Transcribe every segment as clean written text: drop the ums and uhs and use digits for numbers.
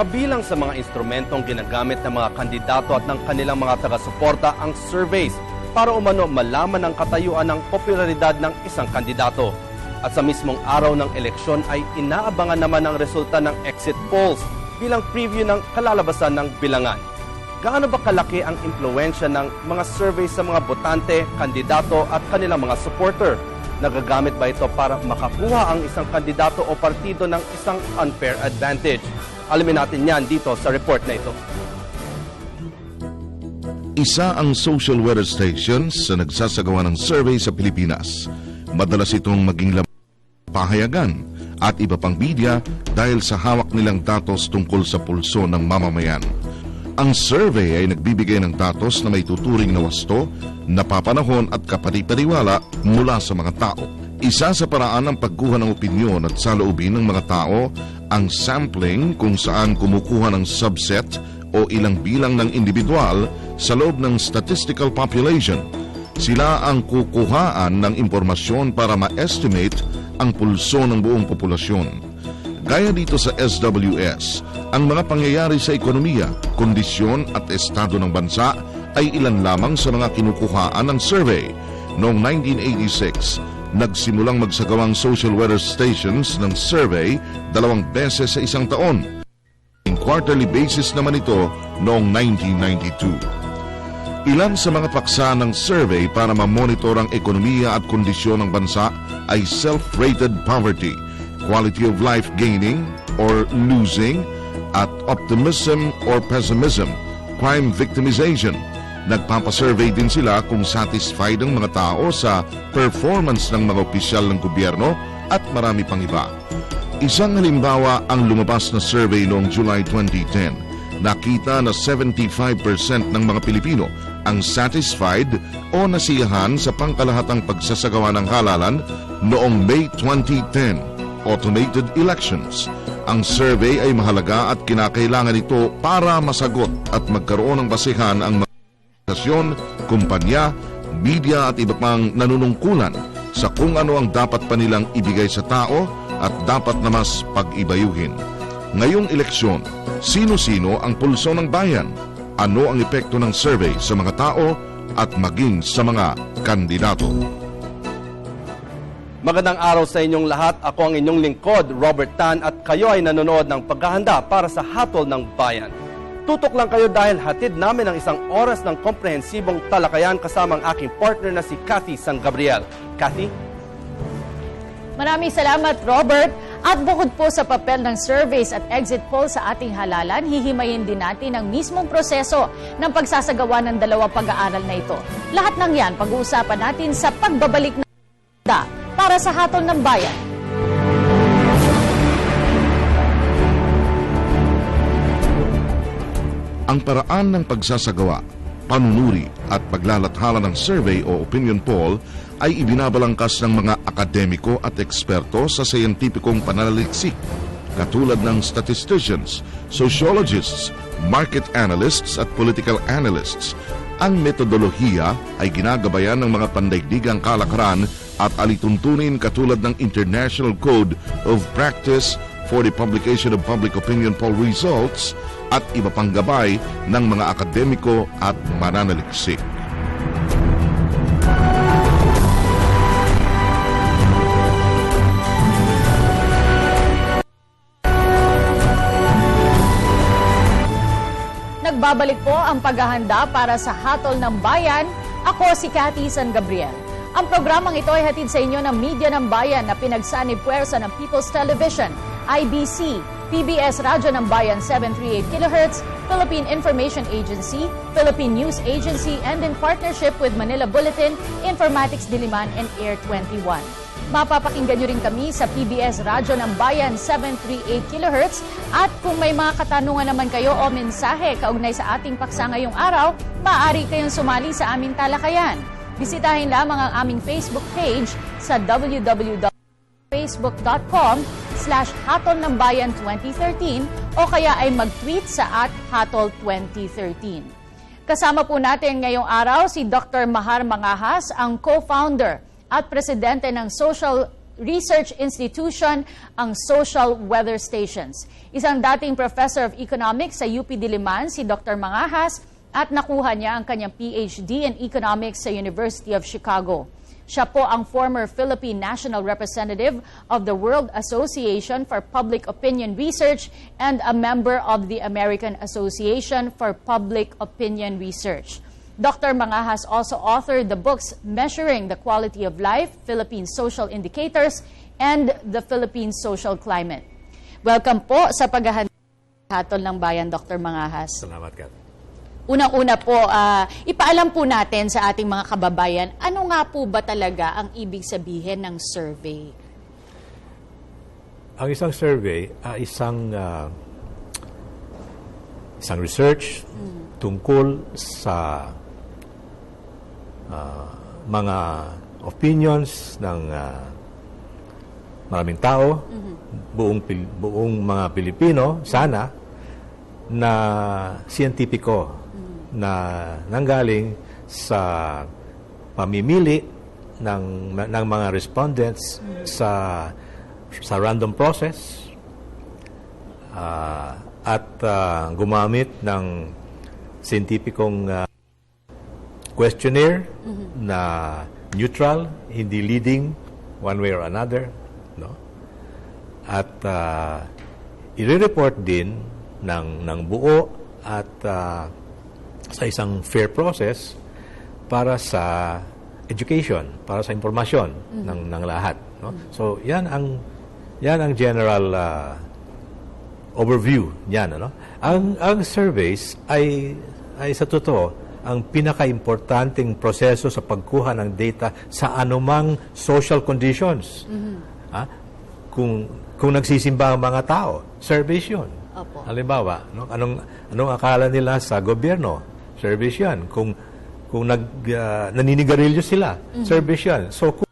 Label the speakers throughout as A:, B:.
A: Kabilang sa mga instrumentong ginagamit ng mga kandidato at ng kanilang mga taga-suporta ang surveys para umano malaman ang katayuan ng popularidad ng isang kandidato. At sa mismong araw ng eleksyon ay inaabangan naman ang resulta ng exit polls bilang preview ng kalalabasan ng bilangan. Gaano ba kalaki ang impluwensya ng mga surveys sa mga botante, kandidato at kanilang mga supporter? Nagagamit ba ito para makakuha ang isang kandidato o partido ng isang unfair advantage? Alamin natin yan dito sa report na ito.
B: Isa ang social weather stations sa nagsasagawa ng survey sa Pilipinas. Madalas itong maging pahayagan at iba pang media dahil sa hawak nilang datos tungkol sa pulso ng mamamayan. Ang survey ay nagbibigay ng datos na may tuturing na wasto, napapanahon at kapani-paniwala mula sa mga tao. Isa sa paraan ng pagkuha ng opinyon at saloobin ng mga tao ang sampling kung saan kumukuha ng subset o ilang bilang ng individual sa loob ng statistical population. Sila ang kukuhaan ng impormasyon para ma-estimate ang pulso ng buong populasyon. Gaya dito sa SWS, ang mga pangyayari sa ekonomiya, kondisyon at estado ng bansa ay ilan lamang sa mga kinukuhaan ng survey. Noong 1986, nagsimulang magsagawang social weather stations ng survey 2 beses sa isang taon. In quarterly basis naman ito noong 1992. Ilan sa mga paksa ng survey para mamonitor ang ekonomiya at kondisyon ng bansa ay self-rated poverty, quality of life gaining or losing, at optimism or pessimism, crime victimization. Nagpapasurvey din sila kung satisfied ang mga tao sa performance ng mga opisyal ng gobyerno at marami pang iba. Isang halimbawa ang lumabas na survey noong July 2010. Nakita na 75% ng mga Pilipino ang satisfied o nasiyahan sa pangkalahatang pagsasagawa ng halalan noong May 2010, automated elections. Ang survey ay mahalaga at kinakailangan ito para masagot at magkaroon ng basihan ang mga organisasyon, kumpanya, media at iba pang nanunungkulan sa kung ano ang dapat pa nilang ibigay sa tao at dapat na mas pag-ibayuhin. Ngayong eleksyon, sino-sino ang pulso ng bayan? Ano ang epekto ng survey sa mga tao at maging sa mga kandidato?
A: Magandang araw sa inyong lahat. Ako ang inyong lingkod, Robert Tan, at kayo ay nanonood ng paghahanda para sa Hatol ng Bayan. Tutok lang kayo dahil hatid namin ang isang oras ng komprehensibong talakayan kasama ang aking partner na si Cathy San Gabriel. Cathy?
C: Maraming salamat, Robert. At bukod po sa papel ng surveys at exit polls sa ating halalan, hihimayin din natin ang mismong proseso ng pagsasagawa ng 2 pag-aaral na ito. Lahat ng yan pag-uusapan natin sa pagbabalik na para sa Hatol ng Bayan.
B: Ang paraan ng pagsasagawa, panunuri at paglalathala ng survey o opinion poll ay ibinabalangkas ng mga akademiko at eksperto sa siyentipikong pananaliksik, katulad ng statisticians, sociologists, market analysts at political analysts. Ang metodolohiya ay ginagabayan ng mga pandaigdigang kalakaran at alituntunin katulad ng International Code of Practice for the Publication of Public Opinion Poll Results at iba pang gabay ng mga akademiko at mananaliksik.
C: Nagbabalik po ang paghahanda para sa Hatol ng Bayan. Ako si Cathy San Gabriel. Ang programang ito ay hatid sa inyo ng Media ng Bayan na pinagsanib puwersa ng People's Television, IBC, PBS Radyo ng Bayan 738 kHz, Philippine Information Agency, Philippine News Agency, and in partnership with Manila Bulletin, Informatics Diliman, and Air 21. Mapapakinggan nyo rin kami sa PBS Radyo ng Bayan 738 kHz at kung may mga katanungan naman kayo o mensahe kaugnay sa ating paksa ngayong araw, maaari kayong sumali sa aming talakayan. Bisitahin lamang ang aming Facebook page sa www.facebook.com/hatolnangbayan2013 o kaya ay mag-tweet sa @hatol2013. Kasama po natin ngayong araw si Dr. Mahar Mangahas, ang co-founder at presidente ng Social research institution ang Social Weather Stations. Isang dating professor of economics sa UP Diliman, si Dr. Mangahas, at nakuha niya ang kanyang PhD in economics sa University of Chicago. Siya po ang former Philippine National Representative of the World Association for Public Opinion Research and a member of the American Association for Public Opinion Research. Dr. Mangahas also authored the books Measuring the Quality of Life, Philippine Social Indicators, and the Philippine Social Climate. Welcome po sa paghahanda Hatol ng Bayan, Dr. Mangahas.
D: Salamat, Kat.
C: Unang-una po, ipaalam po natin sa ating mga kababayan, ano nga po ba talaga ang ibig sabihin ng survey?
D: Ang isang survey ay isang research tungkol sa mga opinions ng maraming tao, buong mga Pilipino, sana, na siyentipiko na nanggaling sa pamimili ng mga respondents sa random process at gumamit ng siyentipikong questionnaire na neutral, hindi leading one way or another, no? At i-report din ng buo at sa isang fair process para sa education, para sa impormasyon ng lahat, no? So yan ang general overview niyan, ano? Ang surveys ay sa totoo ang pinaka-importanting proseso sa pagkuha ng data sa anumang social conditions. Kung nagsisimba ang mga tao, surveys yun.
C: Opo.
D: Halimbawa, no, anong akala nila sa gobyerno? Surveys yan. Kung naninigarilyo sila, surveys yan. So, kung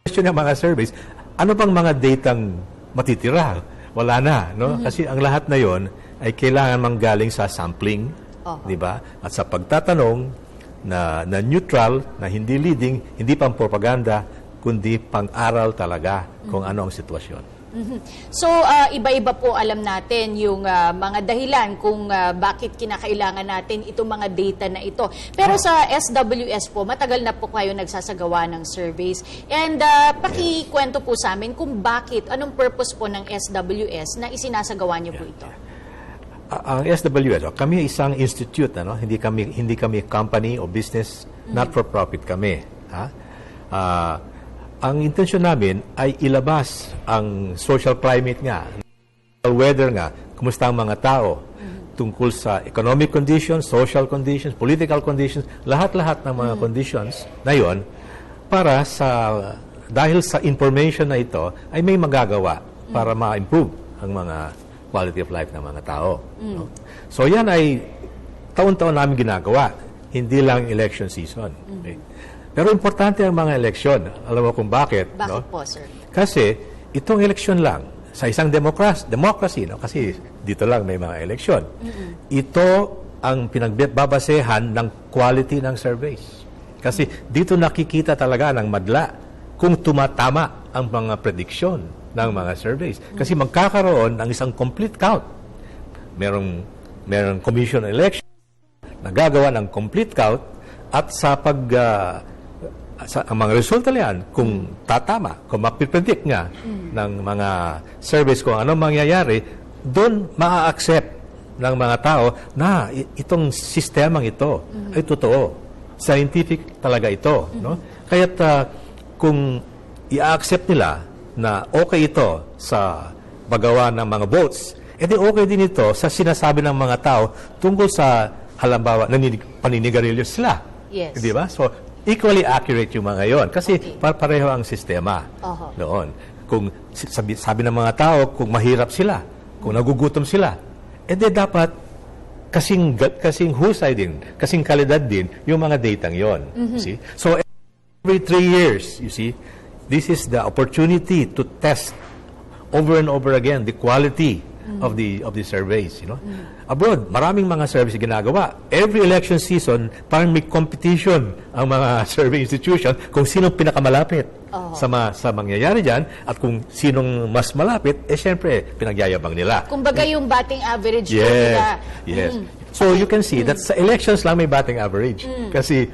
D: question ng mga surveys, ano bang mga datang matitira? Wala na, no? Kasi ang lahat na yon ay kailangan manggaling sa sampling, di ba? At sa pagtatanong na neutral, na hindi leading, hindi pang propaganda, kundi pang-aral talaga kung ano ang sitwasyon.
C: So, iba-iba po alam natin yung mga dahilan kung bakit kinakailangan natin itong mga data na ito. Pero sa SWS po, matagal na po kayo nagsasagawa ng surveys. And pakikwento po sa amin kung bakit, anong purpose po ng SWS na isinasagawa niyo po ito?
D: Ang SWS, kami isang institute, ano? Hindi kami company o business, not for profit kami. Ang intensyon namin ay ilabas ang social climate nga, weather nga, kumusta ang mga tao tungkol sa economic conditions, social conditions, political conditions, lahat-lahat ng mga conditions na yon, para dahil sa information na ito ay may magagawa para ma-improve ang mga quality of life ng mga tao. No? So yan ay taon-taon namin ginagawa, hindi lang election season. Okay? Pero importante ang mga eleksyon. Alam mo kung bakit?
C: Bakit
D: no?
C: po, sir?
D: Kasi itong eleksyon lang, sa isang democracy, no? Kasi dito lang may mga eleksyon. Ito ang pinagbabasehan ng quality ng surveys. Kasi dito nakikita talaga ng madla kung tumatama ang mga prediksyon ng mga surveys. Kasi magkakaroon ng isang complete count. Merong commission election, nagagawa ng complete count, at sa ang mga resulta niyan, kung tatama, kung mapipredict nga ng mga surveys kung anong mangyayari, doon maa-accept ng mga tao na itong sistemang ito ay totoo. Scientific talaga ito. No? Kaya't kung i-accept nila na okay ito sa paggawa ng mga votes, edi okay din ito sa sinasabi ng mga tao tungkol sa halimbawa paninigarilyo sila.
C: Yes.
D: Di ba? So, equally accurate yung mga yon. Kasi pareho ang sistema noon. Kung sabi ng mga tao, kung mahirap sila, kung nagugutom sila, edi dapat kasing husay din, kasing kalidad din yung mga datang yon. See? So, every 3 years, you see, this is the opportunity to test over and over again the quality of the surveys, you know. Abroad, maraming mga surveys ginagawa. Every election season, parang may competition ang mga survey institution kung sino pinakamalapit sa mangyayari dyan. At kung sinong mas malapit, syempre, pinagyayabang nila.
C: Kumbaga yung batting average po nila.
D: Yes. So you can see that sa elections lang may batting average. Kasi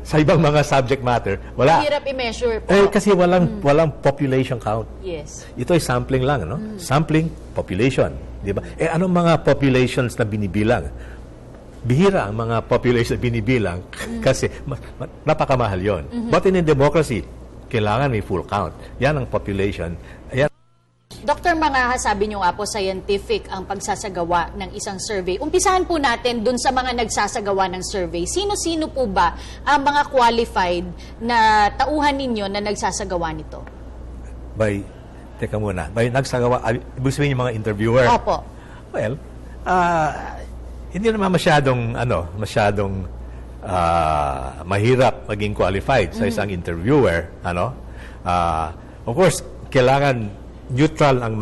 D: sa ibang mga subject matter, wala.
C: Hirap i-measure po.
D: Kasi walang population count.
C: Yes.
D: Ito ay sampling lang, no? Sampling, population. Di ba? Anong mga populations na binibilang? Bihira ang mga population na binibilang kasi napakamahal yon. But in a democracy, kailangan may full count. Yan ang population. Ayan.
C: Dr. Mangaha, sabi nyo nga po, scientific ang pagsasagawa ng isang survey. Umpisahan po natin dun sa mga nagsasagawa ng survey. Sino-sino po ba ang mga qualified na tauhan ninyo na nagsasagawa nito?
D: Teka muna, nagsagawa, ibig sabihin yung mga interviewer?
C: Opo.
D: Well, hindi naman masyadong mahirap maging qualified sa isang interviewer, of course, kailangan neutral ang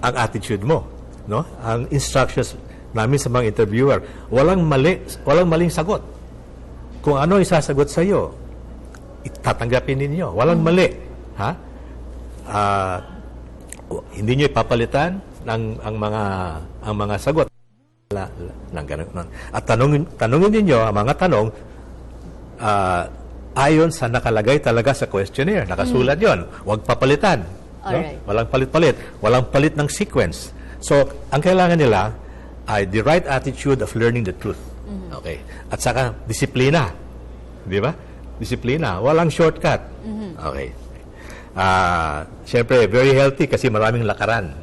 D: attitude mo, no? Ang instructions namin sa mga interviewer, walang maling sagot. Kung ano isasagot sa iyo, itatanggapin ninyo. Walang mali, ha? Hindi niyo ipapalitan ang mga sagot. Ng ganun. At tanungin ninyo ang mga tanong ayon sa nakalagay talaga sa questionnaire. Nakasulat yon. Huwag papalitan. No? Walang palit-palit. Walang palit ng sequence. So, ang kailangan nila ay the right attitude of learning the truth. Okay. At saka, disiplina. Di ba? Disiplina. Walang shortcut. Okay. Siyempre, very healthy kasi maraming lakaran.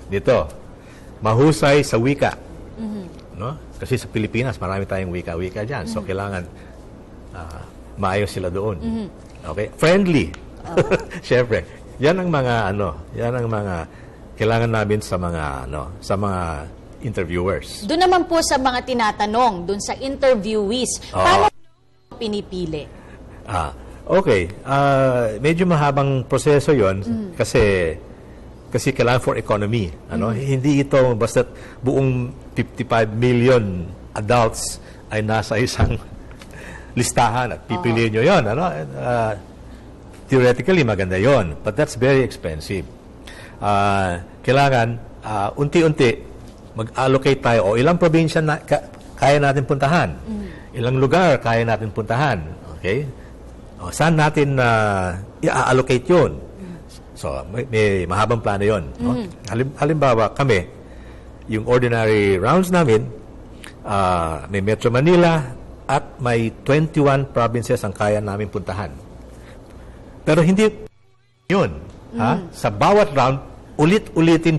D: Dito. Mahusay sa wika. No? Kasi sa Pilipinas, marami tayong wika-wika dyan. So, kailangan maayos sila doon. Okay? Friendly. Siyempre. Yan ang mga kailangan namin sa mga interviewers.
C: Doon naman po sa mga tinatanong, doon sa interviewees, paano pinipili?
D: Okay. Medyo mahabang proseso 'yon kasi kailangan for economy, Hindi ito basta buong 55 million adults ay nasa isang listahan at pipiliin nyo 'yon, theoretically, maganda yon, but that's very expensive. Kailangan, unti-unti, mag-allocate tayo, o ilang probinsya na kaya natin puntahan, ilang lugar kaya natin puntahan, okay? Saan natin i-allocate yun? So, may mahabang plano yun. No? Halimbawa, kami, yung ordinary rounds namin, may Metro Manila at may 21 provinces ang kaya namin puntahan. Pero hindi yun. Sa bawat round, ulit-ulitin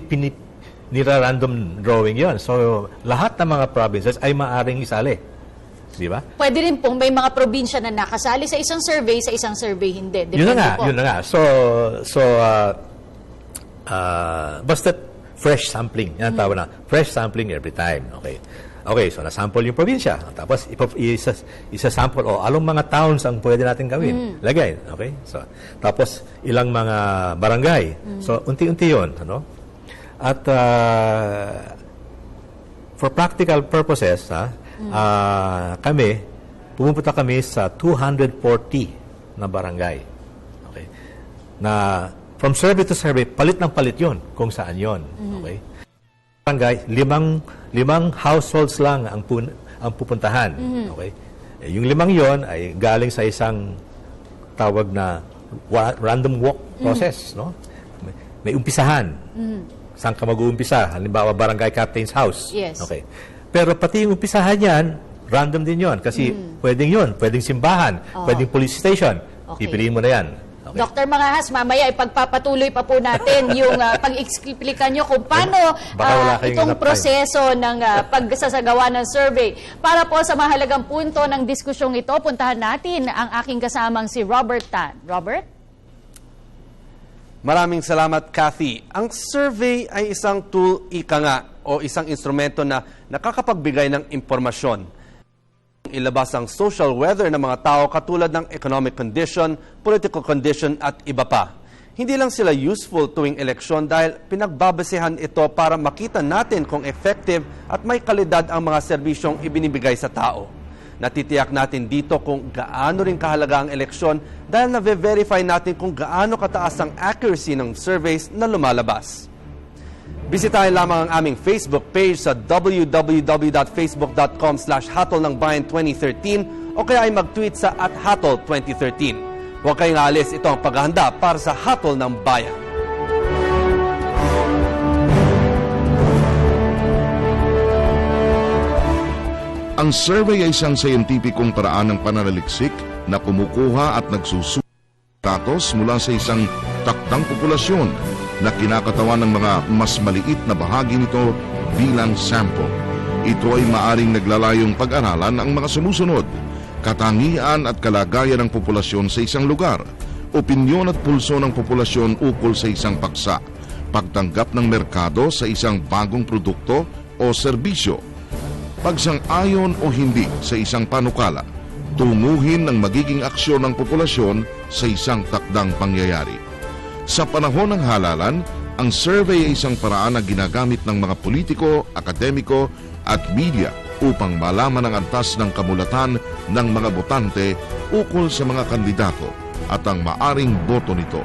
D: nira-random drawing yon. So, lahat ng mga provinces ay maaring isali. Di ba?
C: Pwede rin pong may mga probinsya na nakasali sa isang survey hindi. Depende
D: yun na nga. So, basta fresh sampling. Yan tawag na. Fresh sampling every time. Okay, so nasample yung probinsya. Tapos isa-sample, anong mga towns ang pwede natin gawin? Lagay, okay? So, tapos ilang mga barangay. So, unti-unti yun, At for practical purposes, pumunta kami sa 240 na barangay. Okay? Na from survey to survey, palit ng palit yun kung saan yun. Okay? Barangay, limang households lang ang pupuntahan. Okay? Yung 5 yon ay galing sa isang tawag na random walk process, no? May umpisahan. Saan ka mag-uumpisa? Halimbawa, barangay captain's house.
C: Yes.
D: Okay. Pero pati yung umpisahan yan, random din yon kasi pwedeng simbahan, pwedeng police station.
C: Okay.
D: Pipiliin mo na yan. Okay.
C: Dr. Mangahas, mamaya ipagpapatuloy pa po natin yung pag-explica nyo kung paano itong proseso ng pagsasagawa ng survey. Para po sa mahalagang punto ng diskusyong ito, puntahan natin ang aking kasamang si Robert Tan. Robert?
A: Maraming salamat, Kathy. Ang survey ay isang tool, o isang instrumento na nakakapagbigay ng impormasyon. Ilabas ang social weather ng mga tao katulad ng economic condition, political condition at iba pa. Hindi lang sila useful tuwing eleksyon dahil pinagbabasehan ito para makita natin kung effective at may kalidad ang mga serbisyong ibinibigay sa tao. Natitiyak natin dito kung gaano rin kahalaga ang eleksyon dahil na-verify natin kung gaano kataas ang accuracy ng surveys na lumalabas. Bisitahin lamang ang aming Facebook page sa www.facebook.com/hatolnangbayan2013 o kaya ay mag-tweet sa @hatol2013. Huwag kayong alis, ito ang paghahanda para sa Hatol ng Bayan.
B: Ang survey ay isang scientificong paraan ng pananaliksik na kumukuha at nagsusulat datos mula sa isang takdang populasyon na kinakatawan ng mga mas maliit na bahagi nito bilang sample. Ito ay maaring naglalayong pag-aralan ang mga sumusunod: katangian at kalagayan ng populasyon sa isang lugar, opinyon at pulso ng populasyon ukol sa isang paksa, pagtanggap ng merkado sa isang bagong produkto o serbisyo, pagsang-ayon o hindi sa isang panukala, tunguhin ng magiging aksyon ng populasyon sa isang takdang pangyayari. Sa panahon ng halalan, ang survey ay isang paraan na ginagamit ng mga politiko, akademiko at media upang malaman ang antas ng kamulatan ng mga botante ukol sa mga kandidato at ang maaring boto nito.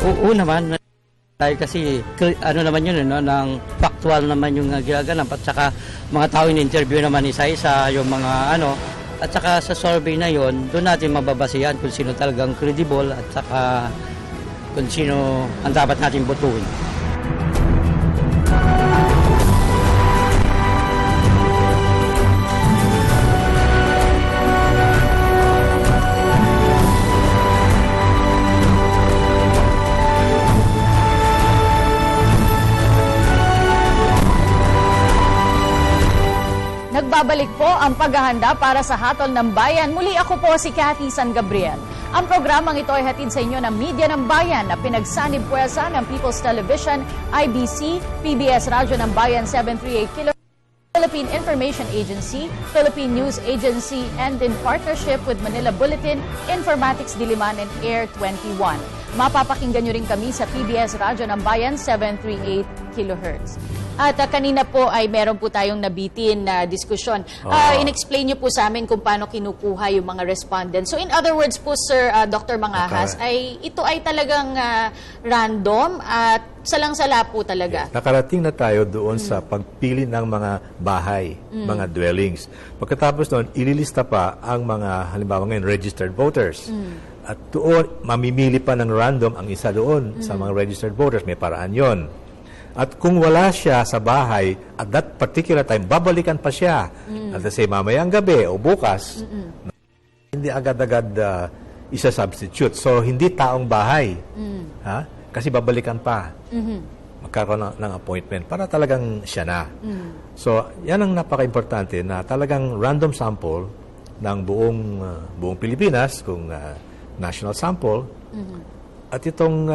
E: Oo naman, dahil kasi ano naman yun, no, ng factual naman yung ginaganap at saka mga tao in-interview naman isa-isa yung mga ano, at saka sa survey na yon doon natin mababasihan kung sino talagang credible at saka kung sino ang dapat natin botuhin.
C: Nagbabalik po ang paghahanda para sa Hatol ng Bayan. Muli ako po si Cathy San Gabriel. Ang programang ito ay hatid sa inyo ng Media ng Bayan na pinagsanib puwersa ng People's Television, IBC, PBS Radyo ng Bayan 738 kHz, Philippine Information Agency, Philippine News Agency, and in partnership with Manila Bulletin, Informatics Diliman, and Air 21. Mapapakinggan nyo rin kami sa PBS Radyo ng Bayan 738 kHz. At kanina po ay meron po tayong nabitin na diskusyon. In-explain niyo po sa amin kung paano kinukuha yung mga respondents. So in other words po, Sir Dr. Mangahas, ay ito ay talagang random at salang-sala po talaga.
D: Nakarating na tayo doon sa pagpili ng mga bahay, mga dwellings. Pagkatapos noon, ililista pa ang mga, halimbawa ngayon, registered voters. At doon, mamimili pa ng random ang isa doon sa mga registered voters. May paraan yon. At kung wala siya sa bahay, at that particular time, babalikan pa siya. At say, mamayang gabi o bukas, hindi agad-agad isa-substitute. So, hindi taong bahay. Ha? Kasi babalikan pa. Magkaroon ng appointment para talagang siya na. So, yan ang napaka-importante na talagang random sample ng buong Pilipinas, kung national sample. At itong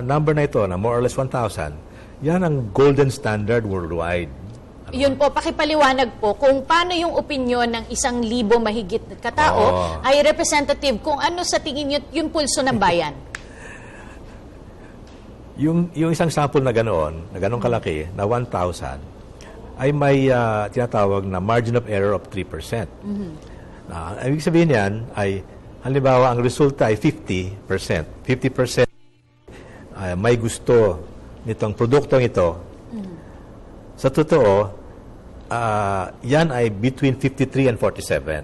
D: number na ito, na more or less 1,000, yan ang golden standard worldwide.
C: Yun po, pakipaliwanag po kung paano yung opinyon ng 1,000 mahigit na katao ay representative kung ano sa tingin nyo yung pulso ng bayan.
D: Yung isang sample na ganoon kalaki, na 1,000, ay may tinatawag na margin of error of 3%. Ibig sabihin yan ay, halimbawa, ang resulta ay 50%. 50% may gusto nitong produktong ito. Sa totoo, yan ay between 53 and 47.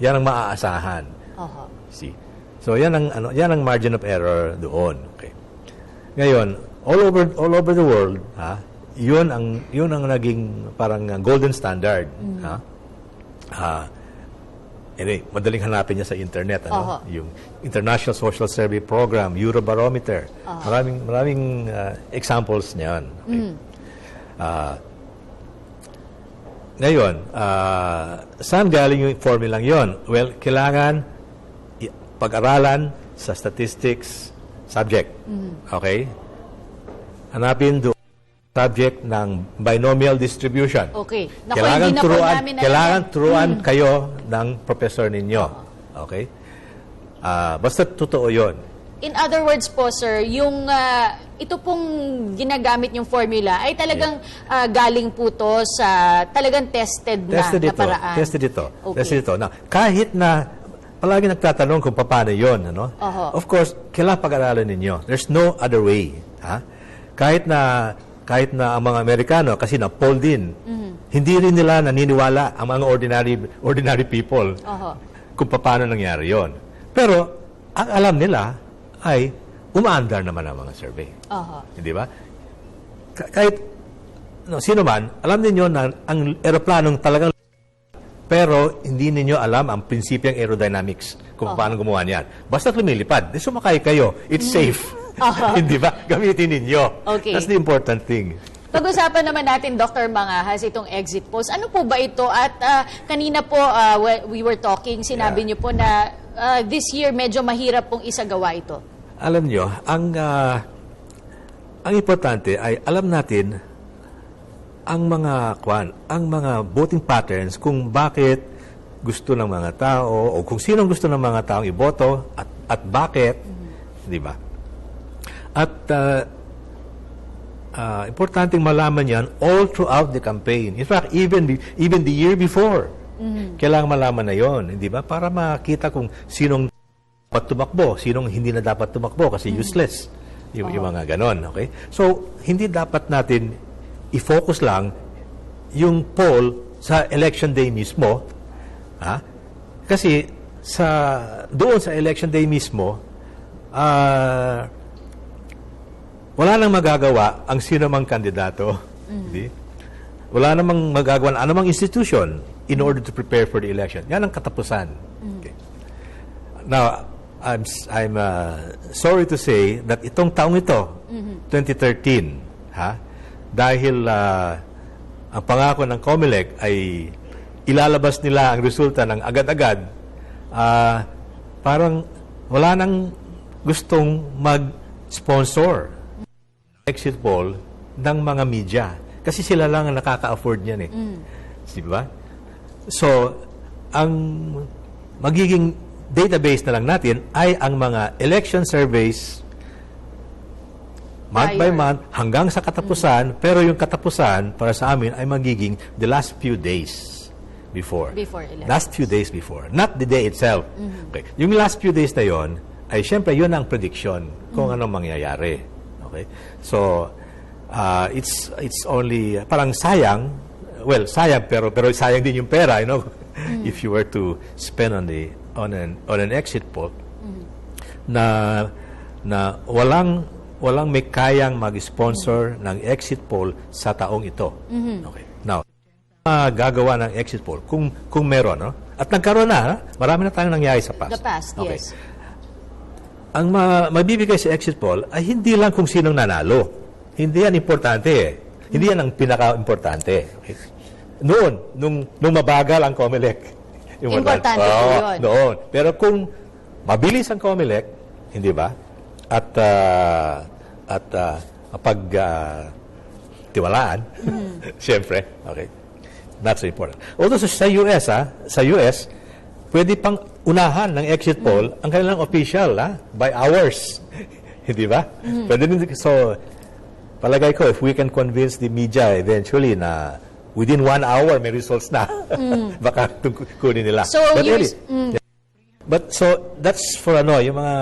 D: Yan ang maaasahan. See? So yan ang margin of error doon. Okay. Ngayon, all over the world, yun ang naging parang golden standard. Anyway, madaling hanapin niya sa internet, yung International Social Survey Program, Eurobarometer. Maraming examples niyan. Okay. Ngayon, saan galing yung formulang yon? Well, kailangan pag-aralan sa statistics subject. Okay? Hanapin doon subject ng binomial distribution.
C: Okay. Naku, hindi na po namin
D: kailangan turuan kayo ng professor ninyo. Okay? Basta totoo yun.
C: In other words po, sir, yung ito pong ginagamit yung formula ay talagang galing po to sa talagang tested na paraan.
D: Tested ito.
C: Okay.
D: Tested ito. Now, kahit na palagi nagtatanong kung paano yun, ano? Of course, kailangan pag-aralan ninyo. There's no other way. Ha? Kahit na ang mga Amerikano, kasi na-poll din, hindi rin nila naniniwala ang mga ordinary people kung paano nangyari yon. Pero, ang alam nila ay umaandar naman ang mga survey. Hindi ba? Kahit sino man, alam ninyo na ang eroplanong talagang pero hindi ninyo alam ang prinsipyong aerodynamics kung paano gumawa niyan. Basta lumilipad, di sumakay kayo, it's safe. Hindi ba? Gamitin ninyo.
C: Okay.
D: That's the important thing.
C: Pag-usapan naman natin, Dr. Mangahas, itong exit polls. Ano po ba ito? At kanina po, we were talking, sinabi niyo po na this year medyo mahirap pong isagawa ito.
D: Alam niyo, ang importante ay alam natin ang mga voting patterns kung bakit gusto ng mga tao o kung sinong gusto ng mga taong iboto at bakit, di ba? At importanteng malaman yan all throughout the campaign. In fact, even the year before, kailangan malaman na yon, hindi ba? Para makita kung sinong dapat tumakbo, sinong hindi na dapat tumakbo kasi useless. Yung mga ganon, okay? So, hindi dapat natin i-focus lang yung poll sa election day mismo, kasi doon sa election day mismo, wala nang magagawa ang sino mang kandidato. Hindi? Wala namang magagawa ng anumang institution in order to prepare for the election. Yan ang katapusan. Okay. Now, I'm sorry to say that itong taong ito, 2013, dahil ang pangako ng COMELEC ay ilalabas nila ang resulta ng agad-agad, parang wala nang gustong mag-sponsor exit poll ng mga media. Kasi sila lang ang nakaka-afford niyan eh. Di ba? So, ang magiging database na lang natin ay ang mga election surveys month by month hanggang sa katapusan, pero yung katapusan para sa amin ay magiging the last few days before. Last few days before. Not the day itself. Okay. Yung last few days na yon ay syempre yun ang prediction kung anong mangyayari. Okay? So, it's only, parang sayang, well, sayang, pero sayang din yung pera, if you were to spend on an exit poll, na walang may kayang mag-sponsor ng exit poll sa taong ito. Okay. Now, gagawa ng exit poll, kung meron, no? At nagkaroon na, marami na tayong nangyari sa past.
C: The past,
D: okay.
C: Yes.
D: Ang mabibigay sa exit poll ay hindi lang kung sinong nanalo. Hindi yan importante eh. Hindi yan ang pinaka-importante. Okay. Nung mabagal ang COMELEC.
C: Importante po yun.
D: Noon. Pero kung mabilis ang COMELEC, hindi ba? At tiwalaan, siyempre, okay. Not so important. Although sa US, pwede pang unahan ng exit poll ang kanilang official, by hours. Hindi ba? Pwede din, so, palagay ko, if we can convince the media eventually na within 1 hour may results na, baka kunin nila.
C: So,
D: but so, that's for yung mga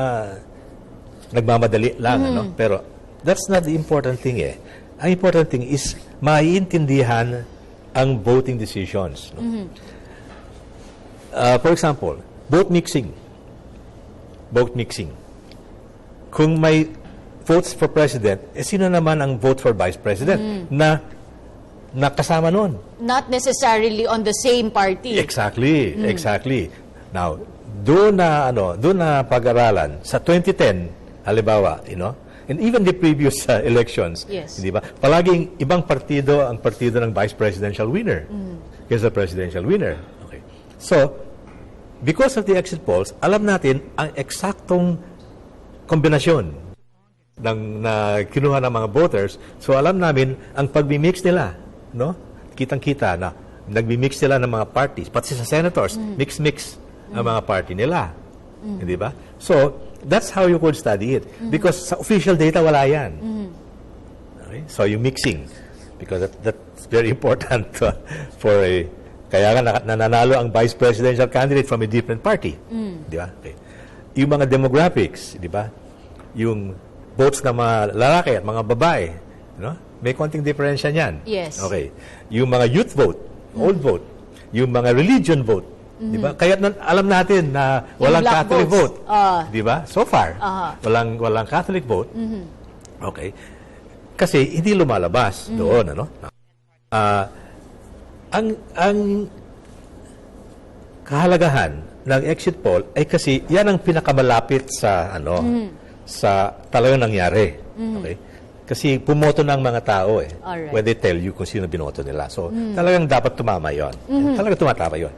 D: nagmamadali lang, pero that's not the important thing eh. Ang important thing is maiintindihan ang voting decisions. For example, vote mixing. Kung may votes for president, sino naman ang vote for vice president na kasama nun?
C: Not necessarily on the same party.
D: Exactly. Now, doon na pag-aralan sa 2010, halimbawa, and even the previous elections, di ba? Palaging ibang partido ang partido ng vice presidential winner kaysa presidential winner. Okay. So, because of the exit polls, alam natin ang eksaktong kombinasyon na kinuha ng mga voters. So alam namin ang pagmi-mix nila, no? Kitang-kita na nagmi-mix sila ng mga parties, pati sa senators, mix ang mga party nila. Hindi ba? So that's how you could study it. Because sa official data wala yan. Okay? So yung mixing, because that's very important for a, kaya nga nananalo ang vice presidential candidate from a different party. Di ba? Okay. Yung mga demographics, di ba? Yung votes ng mga lalaki at mga babae, no? May konting diferensya niyan.
C: Yes.
D: Okay. Yung mga youth vote, old vote, yung mga religion vote, di ba? Kaya alam natin na walang
C: black
D: Catholic
C: votes.
D: vote. Di ba? So far, walang Catholic vote. Okay. Kasi hindi lumalabas doon, ano? Ang kahalagahan ng exit poll ay kasi yan ang pinakamalapit sa sa talagang nangyari. Okay? Kasi pumoto ng mga tao
C: Alright.
D: when they tell you kung sino binoto nila. So talagang dapat tumama 'yon. Talagang tumatama 'yon.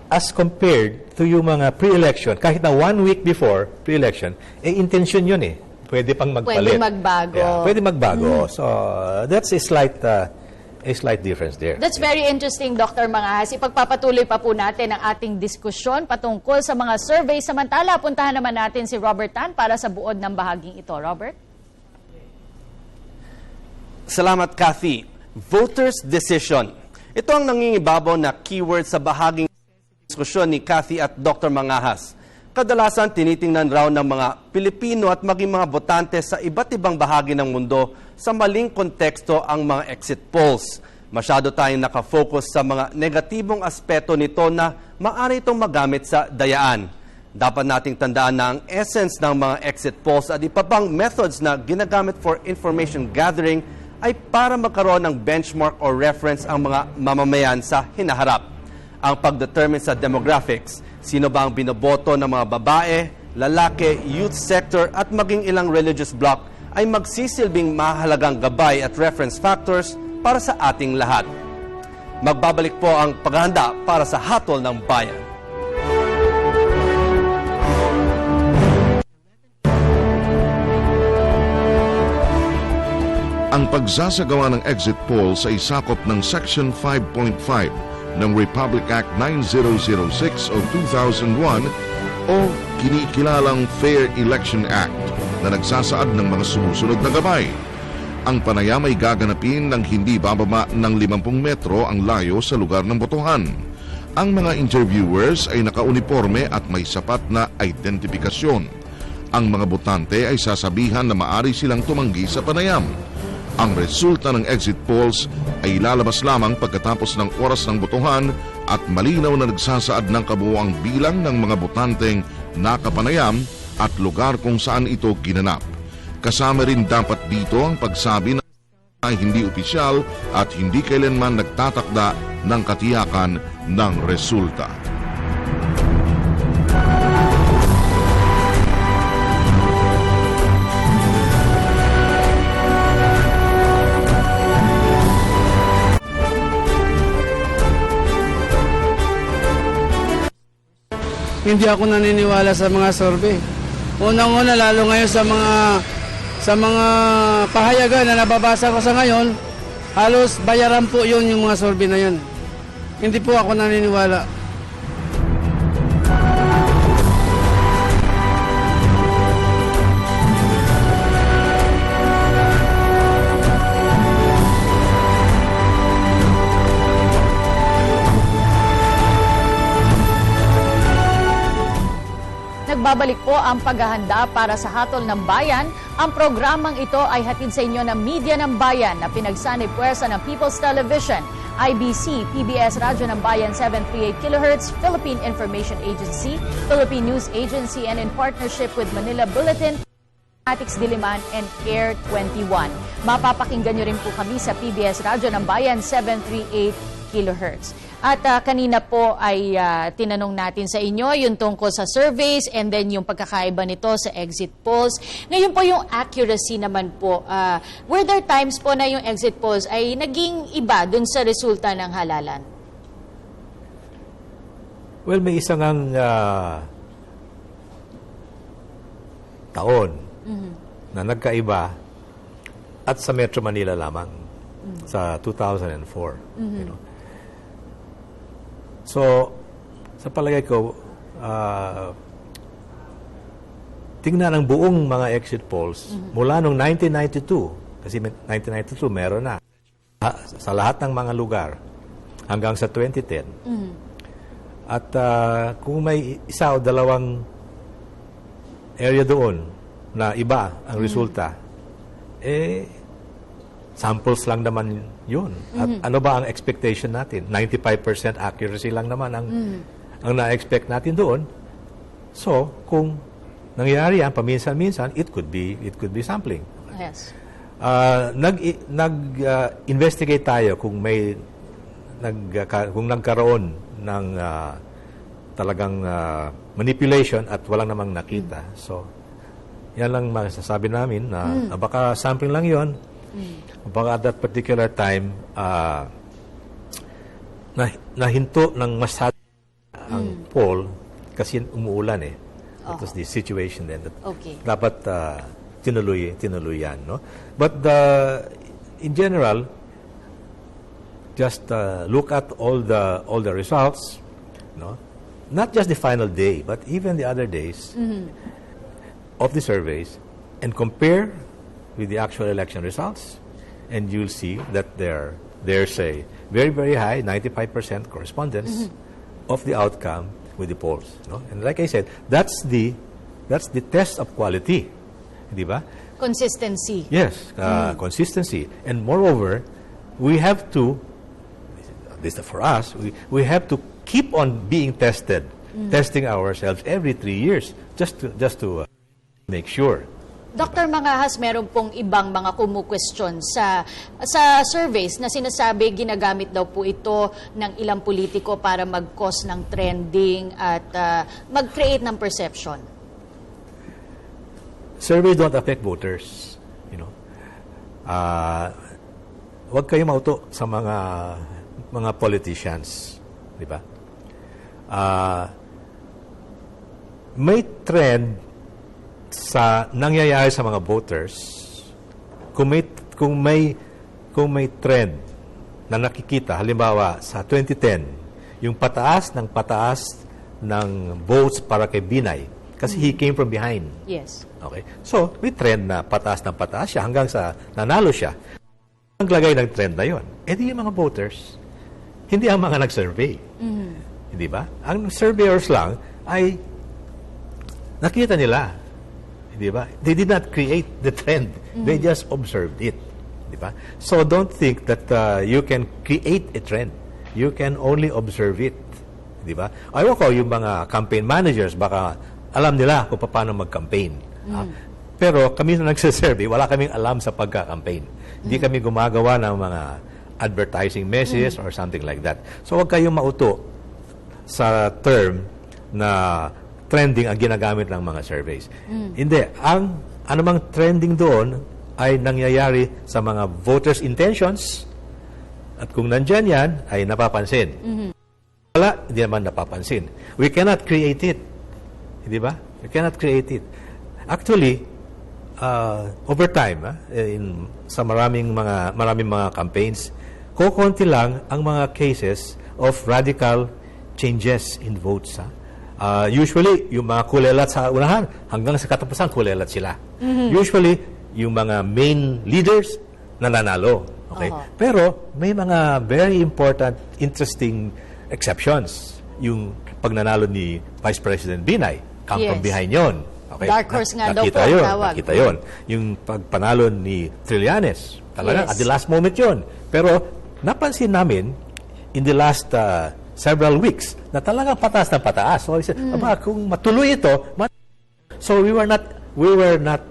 D: As compared to yung mga pre-election, kahit na 1 week before pre-election, intention 'yun eh. Pwede pang magpalit.
C: Pwede magbago.
D: Yeah, pwede magbago. So that's a slight difference there.
C: That's very interesting, Dr. Mangahas. Ipagpapatuloy pa po natin ang ating diskusyon patungkol sa mga survey. Samantala, puntahan naman natin si Robert Tan para sa buod ng bahaging ito. Robert?
A: Salamat, Kathy. Voters' decision. Ito ang nangingibabaw na keyword sa bahaging diskusyon ni Kathy at Dr. Mangahas. Kadalasan tinitingnan raw ng mga Pilipino at maging mga botante sa iba't ibang bahagi ng mundo sa maling konteksto ang mga exit polls. Masyado tayong nakafocus sa mga negatibong aspeto nito na maaari itong magamit sa dayaan. Dapat nating tandaan na ang essence ng mga exit polls at iba pang methods na ginagamit for information gathering ay para magkaroon ng benchmark or reference ang mga mamamayan sa hinaharap. Ang pagdetermine sa demographics, sino ba ang binoboto ng mga babae, lalaki, youth sector at maging ilang religious bloc ay magsisilbing mahalagang gabay at reference factors para sa ating lahat. Magbabalik po ang paghahanda para sa Hatol ng Bayan.
B: Ang pagsasagawa ng exit polls ay sakop ng Section 5.5 ng Republic Act 9006 of 2001 o kinikilalang Fair Election Act na nagsasaad ng mga sumusunod na gabay. Ang panayam ay gaganapin ng hindi bababa ng 50 metro ang layo sa lugar ng botohan. Ang mga interviewers ay nakauniforme at may sapat na identifikasyon. Ang mga botante ay sasabihan na maari silang tumanggi sa panayam. Ang resulta ng exit polls ay lalabas lamang pagkatapos ng oras ng botohan at malinaw na nagsasaad ng kabuuang bilang ng mga botanteng nakapanayam at lugar kung saan ito ginanap. Kasama rin dapat dito ang pagsabi na ay hindi opisyal at hindi kailanman nagtatakda ng katiyakan ng resulta.
F: Hindi ako naniniwala sa mga survey. Unang-una, lalo ngayon sa mga pahayagan na nababasa ko sa ngayon, halos bayaran po yun yung mga survey na yun. Hindi po ako naniniwala.
C: Nagbabalik po ang paghahanda para sa Hatol ng Bayan. Ang programang ito ay hatid sa inyo ng Media ng Bayan na pinagsanib puwersa ng People's Television, IBC, PBS Radyo ng Bayan 738 kHz, Philippine Information Agency, Philippine News Agency, and in partnership with Manila Bulletin, Atix Diliman, and Air 21. Mapapakinggan nyo rin po kami sa PBS Radyo ng Bayan 738 kHz. At kanina po ay tinanong natin sa inyo yung tungkol sa surveys and then yung pagkakaiba nito sa exit polls. Ngayon po yung accuracy naman po. Were there times po na yung exit polls ay naging iba dun sa resulta ng halalan?
D: Well, may isang taon na nagkaiba at sa Metro Manila lamang sa 2004. You know? So, sa palagay ko, tingnan ang buong mga exit polls mula noong 1992, kasi 1992 meron na, sa lahat ng mga lugar hanggang sa 2010. At kung may isa o dalawang area doon na iba ang resulta, samples lang naman yun. At ano ba ang expectation natin? 95% accuracy lang naman ang na-expect natin doon. So, kung nangyayari yan paminsan-minsan, it could be sampling.
C: Yes.
D: Nag-investigate tayo kung may kung nagkaroon ng talagang manipulation at walang namang nakita. So, yan lang masasabi namin na baka sampling lang yon. Baka at that particular time nahinto ng masyado ang poll kasi umuulan eh. That was the situation then.
C: Okay.
D: Dapat tinuloy yan, no? But in general, just look at all the results, no? Not just the final day, but even the other days of the surveys, and compare with the actual election results, and you'll see that there's a very, very high 95% correspondence of the outcome with the polls, no? And like I said, that's the test of quality, di ba?
C: Consistency.
D: Yes, consistency. And moreover, we have to, at least for us, we have to keep on being tested, testing ourselves every 3 years, just to make sure.
C: Dr. Mangahas, meron pong ibang mga kumu-question sa surveys na sinasabi ginagamit daw po ito ng ilang politiko para mag-cause ng trending at mag-create ng perception.
D: Surveys don't affect voters, you know. Huwag kayo mauto sa mga politicians, di ba? May trend sa nangyayari sa mga voters. Kung may trend na nakikita, halimbawa sa 2010, yung pataas ng votes para kay Binay kasi he came from behind.
C: Yes.
D: Okay? So, may trend na pataas siya hanggang sa nanalo siya. Ang lagay ng trend na yon, di yung mga voters, hindi ang mga nag-survey. Hindi ba? Ang surveyors lang ay nakita nila. Di ba? They did not create the trend. They just observed it. Di ba? So, don't think that you can create a trend. You can only observe it. Di ba? Ayaw ko, yung mga campaign managers, baka alam nila kung paano mag-campaign. Pero kami na nagsasurvey, wala kaming alam sa pagka-campaign. Hindi kami gumagawa ng mga advertising messages or something like that. So, huwag kayong mauto sa term na trending ang ginagamit ng mga surveys. Hindi. Ang anumang trending doon ay nangyayari sa mga voters' intentions at kung nandyan yan, ay napapansin. Wala, hindi naman napapansin. We cannot create it. Di ba? We cannot create it. Actually, over time, sa maraming mga campaigns, kukunti lang ang mga cases of radical changes in votes. Usually, yung mga kulelat sa unahan, hanggang sa katapusan, kulelat sila. Usually, yung mga main leaders, nananalo. Okay? Pero, may mga very important, interesting exceptions. Yung pagnanalo ni Vice President Binay, come from behind yon. Okay?
C: Dark horse nga daw po ang tawag.
D: Nakita yun. Yung pagpanalo ni Trillanes, talagang at the last moment yon. Pero, napansin namin, in the last several weeks, na talagang pataas na pataas. So, I said, kung matuloy ito, so we were not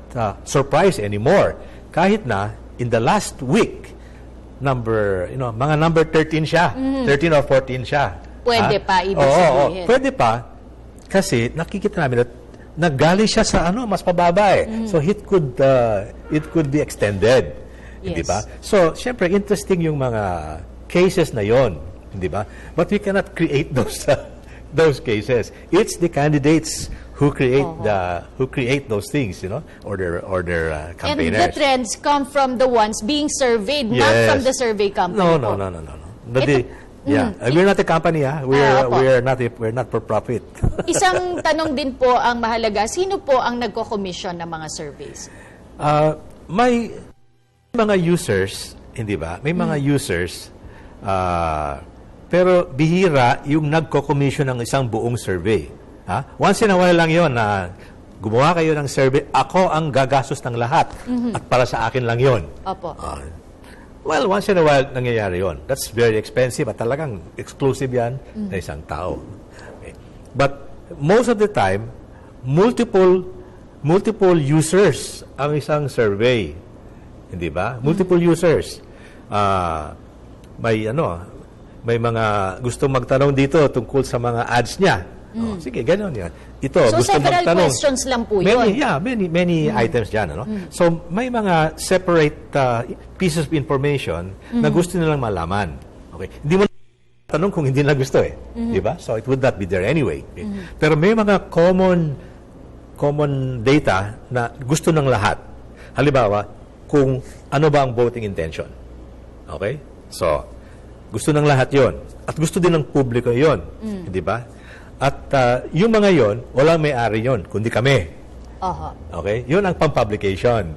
D: surprised anymore. Kahit na, in the last week, mga number 13 siya. 13 or 14 siya.
C: Pwede pa, ibig sabihin.
D: Pwede pa, kasi nakikita namin na naggaling siya sa mas pababa eh. So, it could be extended. Hindi ba? So, syempre, interesting yung mga cases na yon. Hindi ba? But we cannot create those cases. It's the candidates who create those things, or their
C: And
D: campaigners.
C: the trends come from the ones being surveyed, not
D: Yes.
C: from the survey company.
D: No.
C: po.
D: We're not a company,
C: opo.
D: we're not for profit.
C: Isang tanong din po ang mahalaga, sino po ang nagko-commission ng mga surveys?
D: May mga users, hindi ba? May mga users, pero bihira yung nagko-commission ng isang buong survey. Ha? Once in a while lang yon na gumawa kayo ng survey, ako ang gagastos ng lahat at para sa akin lang yon.
C: Opo.
D: Well, once in a while nangyayari yon. That's very expensive at talagang exclusive yan na isang tao. Okay. But most of the time, multiple users ang isang survey. Hindi ba? Multiple users. May mga gusto magtanong dito tungkol sa mga ads niya. Sige, gano'n yan. Ito,
C: So,
D: gusto
C: several
D: magtanong.
C: questions lang po yun.
D: Many items dyan. So, may mga separate pieces of information na gusto nilang malaman. Okay? Hindi mo tanong kung hindi nila gusto eh. Di ba? So, it would not be there anyway. Okay? Pero may mga common data na gusto ng lahat. Halimbawa, kung ano ba ang voting intention. Okay? So, gusto ng lahat yon at gusto din ng publiko yon, di ba? At yung mga yon, walang may-ari yon, kundi kami.
C: Oho.
D: Okay? Yun ang pang-publication.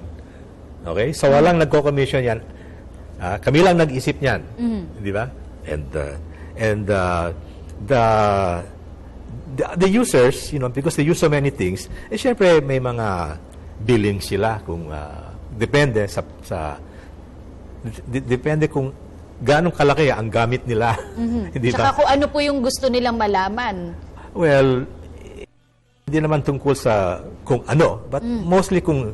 D: Okay? So, walang nagko-commission yan. Kami lang nag-isip niyan. Di ba? And the users, because they use so many things, syempre may mga billing sila kung depende depende kung gaano kalaki ang gamit nila. Hindi ba?
C: Tsaka kung ano po yung gusto nilang malaman.
D: Well, hindi naman tungkol sa kung ano, but mostly kung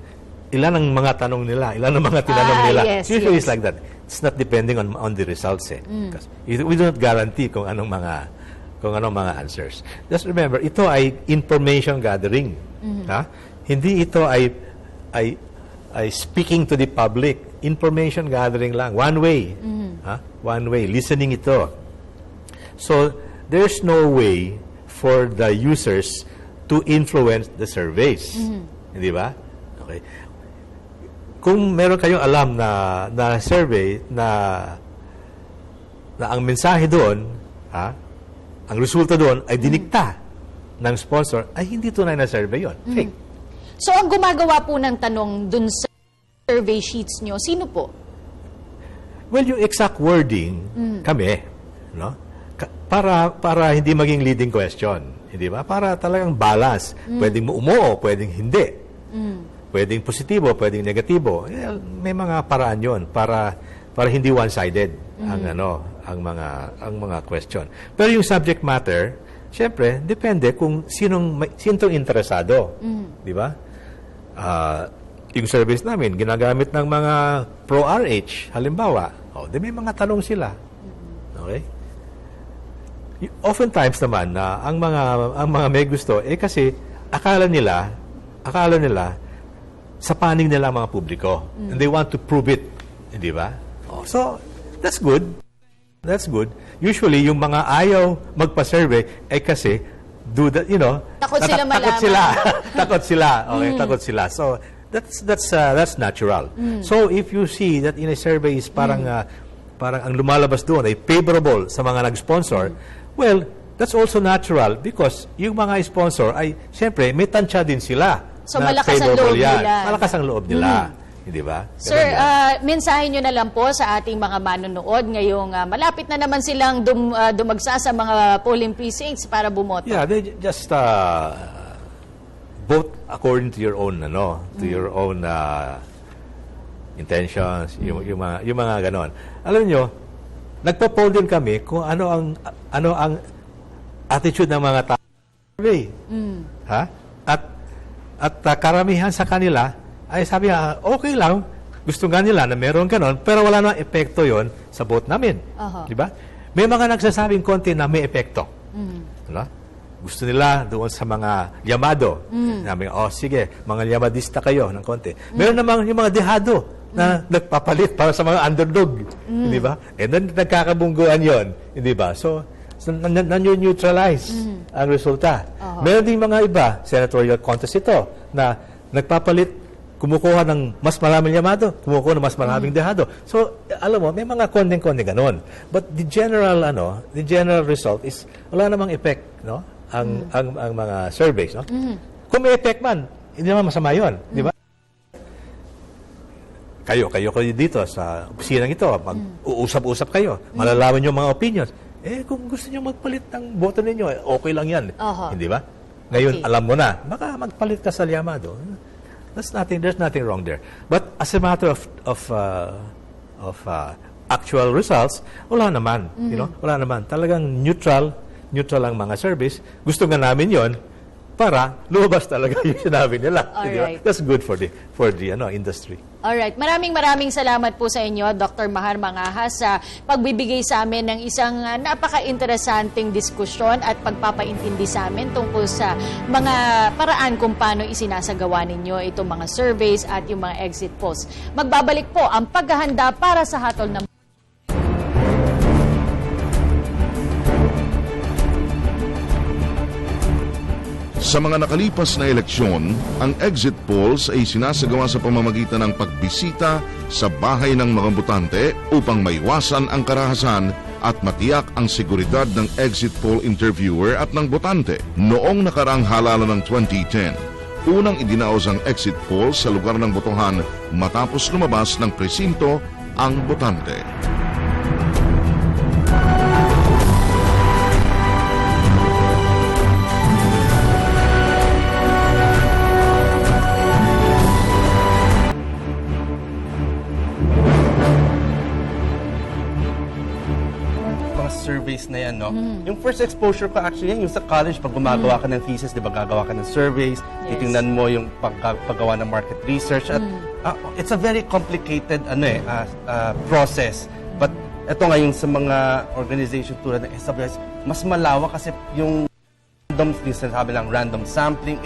D: ilan ang mga tanong nila, ilan ang mga tinanong nila.
C: Yes,
D: Usually
C: yes.
D: it's like that. It's not depending on the results eh. Because we do not guarantee kung anong mga answers. Just remember, ito ay information gathering. Ha? Hindi ito ay speaking to the public. Information gathering lang. One way. Ha? One way. Listening ito. So, there's no way for the users to influence the surveys. Hindi ba? Okay. Kung meron kayong alam na survey na ang mensahe doon, ang resulta doon ay dinikta ng sponsor, ay hindi tunay na survey yon. Fake.
C: So, ang gumagawa po ng tanong dun sa survey sheets nyo, sino po?
D: Well, yung exact wording, kami, no? Para hindi maging leading question, hindi ba? Para talagang balance. Pwedeng umuo, pwedeng hindi. Pwedeng positibo, pwedeng negatibo. May mga paraan 'yon para hindi one-sided ang mga question. Pero yung subject matter, syempre, depende kung sinong interesado, di ba? Yung service namin, ginagamit ng mga pro-RH, halimbawa, may mga tanong sila. Okay? Oftentimes naman, ang mga may gusto, kasi akala nila, sa panig nila ang mga publiko. And they want to prove it. Hindi ba? So, that's good. That's good. Usually, yung mga ayaw magpa-survey, kasi,
C: Takot sila malaman.
D: Takot sila. Okay, takot sila. So, that's natural. So, if you see that in a survey is parang ang lumalabas doon ay favorable sa mga nag-sponsor, well, that's also natural because yung mga sponsor ay, siyempre, may tansya din sila.
C: So, malakas ang loob nila.
D: Malakas ang loob nila. Hindi ba?
C: Sir, mensahe nyo na lang po sa ating mga manonood ngayong malapit na naman silang dumagsa sa mga polling precincts para bumoto.
D: Yeah, they just vote according to your own intentions, yung mga ganon. Alam nyo, nagpo-poll din kami kung ano ang attitude ng mga tao. Ha? At karamihan sa kanila ay sabi okay lang, gusto nga nila na meron ganon, pero wala na epekto yon sa vote namin. Di ba? May mga nagsasabing konti na may epekto. Gusto nila doon sa mga yamado. Sabi, sige, mga yamadista kayo ng konti. Meron namang yung mga dehado na nagpapalit para sa mga underdog. Di ba? And then nagkakabungguan yon. Di ba? So neutralize ang resulta. Meron ding mga iba, senatorial contest ito, na nagpapalit, kumukuha ng mas maraming yamado, kumukuha ng mas maraming dehado. So, alam mo, may mga konting-konting ganon. But the general result is, wala namang effect, no? Ang mga surveys, no? Kung may effect man, hindi naman masama yun, di ba? Kayo dito sa opisinang ito, mag-uusap-usap kayo, malalaman yung mga opinions. Kung gusto niyo magpalit ng boto ninyo, okay lang yan. Hindi ba? Ngayon, alam mo na, baka magpalit ka sa yamado. There's nothing wrong there. But as a matter of actual results, wala naman. Wala naman. Talagang neutral ang mga surveys. Gusto nga namin yon para lumabas talaga yung sinabi nila.
C: Alright.
D: That's good for the industry.
C: Alright. Maraming salamat po sa inyo, Dr. Mahar Mangahas, sa pagbibigay sa amin ng isang napaka-interesanting diskusyon at pagpapaintindi sa amin tungkol sa mga paraan kung paano isinasagawa ninyo itong mga surveys at yung mga exit polls. Magbabalik po ang paghahanda para sa hatol ng
B: Sa mga nakalipas na eleksyon, ang exit polls ay sinasagawa sa pamamagitan ng pagbisita sa bahay ng mga botante upang maiwasan ang karahasan at matiyak ang seguridad ng exit poll interviewer at ng botante. Noong nakaraang halalan ng 2010, unang idinaos ang exit poll sa lugar ng botohan matapos lumabas ng presinto ang botante.
A: Surveys na yan, no? Yung first exposure ko actually yan, yung sa college, pag gumagawa ka ng thesis, di ba, gagawa ka ng surveys, titingnan mo yung paggawa ng market research, at it's a very complicated process. But ito nga yung sa mga organization tulad ng SWS, mas malawak kasi yung sinasabi lang random sampling,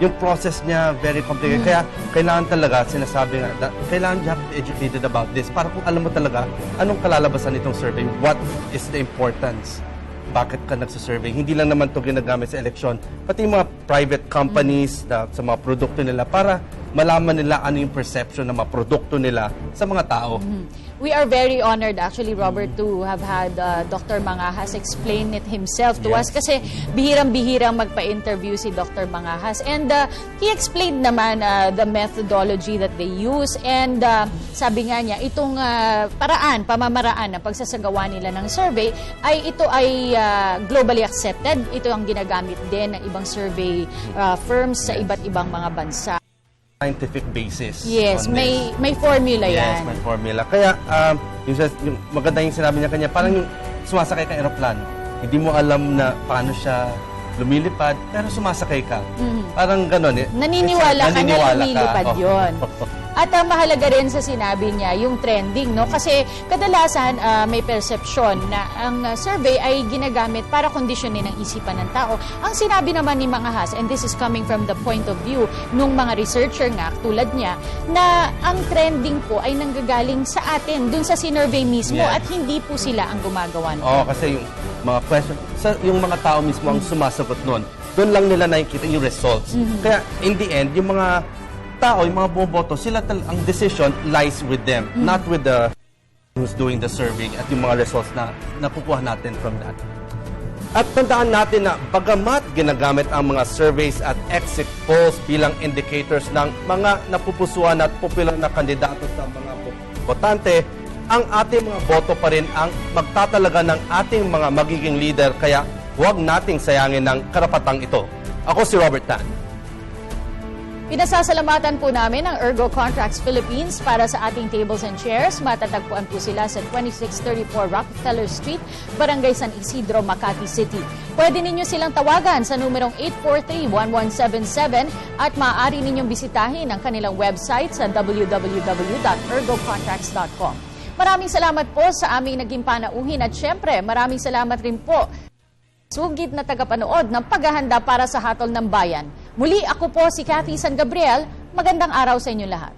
A: yung process niya very complicated. Kaya kailangan talaga, sinasabi nga, kailangan you have to be educated about this para kung alam mo talaga anong kalalabasan nitong survey, what is the importance, bakit ka nagsasurvey. Hindi lang naman ito ginagamit sa eleksyon, pati yung mga private companies sa mga produkto nila para malaman nila ano yung perception ng mga produkto nila sa mga tao.
C: We are very honored actually, Robert, to have had Dr. Mangahas explain it himself to us kasi bihirang-bihirang magpa-interview si Dr. Mangahas. And he explained naman the methodology that they use and sabi nga niya, itong pamamaraan ng pagsasagawa nila ng survey ito ay globally accepted. Ito ang ginagamit din ng ibang survey firms sa iba't ibang mga bansa.
A: Scientific basis.
C: Yes, may formula yan.
A: Yes, may formula. Kaya, yung maganda yung sinabi niya kanya, parang yung sumasakay ka aeroplano, hindi mo alam na paano siya lumilipad, pero sumasakay ka. Parang gano'n.
C: Naniniwala ka na lumilipad yun. At mahalaga rin sa sinabi niya yung trending, no? Kasi kadalasan may perception na ang survey ay ginagamit para kondisyonin ang isipan ng tao. Ang sinabi naman ni Mangahas, and this is coming from the point of view nung mga researcher nga tulad niya, na ang trending po ay nanggagaling sa atin, dun sa sinurvey mismo, at hindi po sila ang gumagawa nito.
A: Oo, kasi yung mga question, yung mga tao mismo ang sumasagot nun, doon lang nila nakikita yung results. Kaya in the end, yung mga tao, yung mga bumoboto, sila ang decision lies with them, not with the who's doing the survey at yung mga results na nakukuha natin from that. At tandaan natin na bagamat ginagamit ang mga surveys at exit polls bilang indicators ng mga napupusuan at popular na kandidato sa mga botante, ang ating mga boto pa rin ang magtatalaga ng ating mga magiging leader, kaya huwag nating sayangin ng karapatang ito. Ako si Robert Tan.
C: Pinasasalamatan po namin ang Ergo Contracts Philippines para sa ating tables and chairs. Matatagpuan po sila sa 2634 Rockefeller Street, Barangay San Isidro, Makati City. Pwede ninyo silang tawagan sa numerong 843-1177 at maaari ninyong bisitahin ang kanilang website sa www.ergocontracts.com. Maraming salamat po sa aming naging panauhin at syempre maraming salamat rin po sugid na tagapanood ng paghahanda para sa hatol ng bayan. Muli, ako po si Cathy San Gabriel. Magandang araw sa inyo lahat.